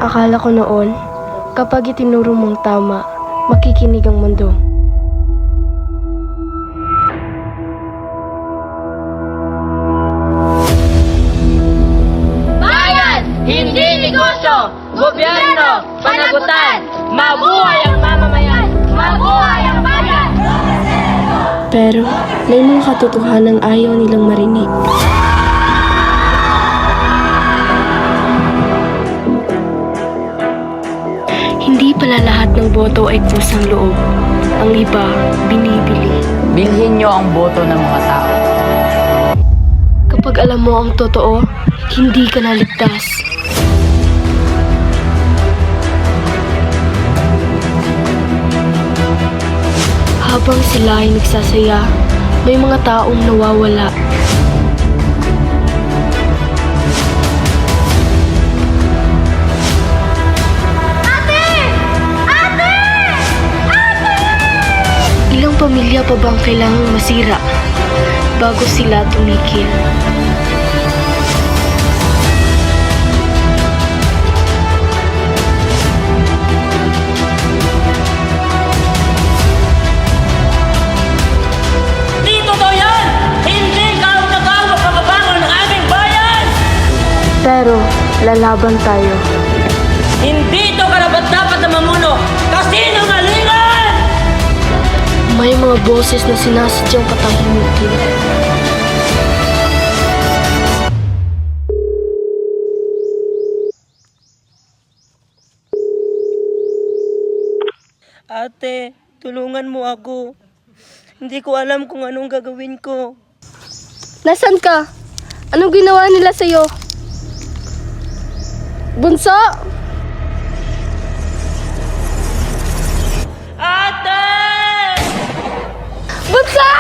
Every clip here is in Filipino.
Akala ko noon, kapag itinuro mong tama, makikinig ang mundo. Bayan! Hindi negosyo! Gobyerno! Panagutan! Mabuhay ang mamamayan! Mabuhay ang bayan! Pero may mga katotohanan ayaw nilang marinig. Hindi pala lahat ng boto ay kusang loob. Ang iba, binibili. Bilhin nyo ang boto ng mga tao. Kapag alam mo ang totoo, hindi ka naligtas. Habang sila ay nagsasaya, may mga taong nawawala. Ilang pamilya pa bang kailangang masira bago sila tumigil? Di totoo yan! Hindi ka ang nagawang pagbabago ng aming bayan! Pero lalaban tayo. Hindi ito karapat-dapat na mamuno! Kasinungalingan! May mga boses na sinasadyang patahimikin. Ate, tulungan mo ako. Hindi ko alam kung anong gagawin ko. Nasaan ka? Anong ginawa nila sa'yo? Bunso! Ate! Bunso!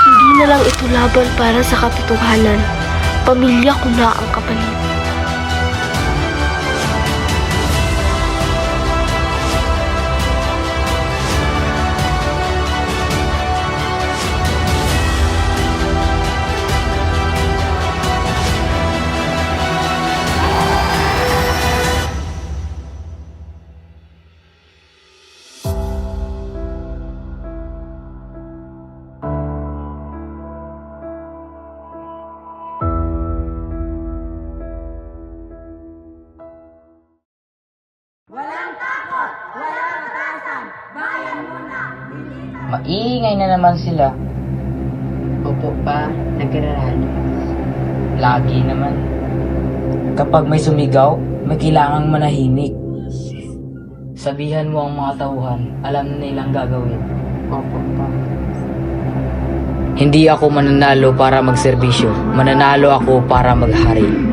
Hindi na lang ito laban para sa katotohanan. Pamilya ko na ang kapalit. Maingay na naman sila. Opo pa, nagrarally. Lagi naman. Kapag may sumigaw, may kailangang manahimik. Sabihan mo ang mga tauhan, alam na nilang gagawin. Opo pa. Hindi ako mananalo para magserbisyo. Mananalo ako para maghari.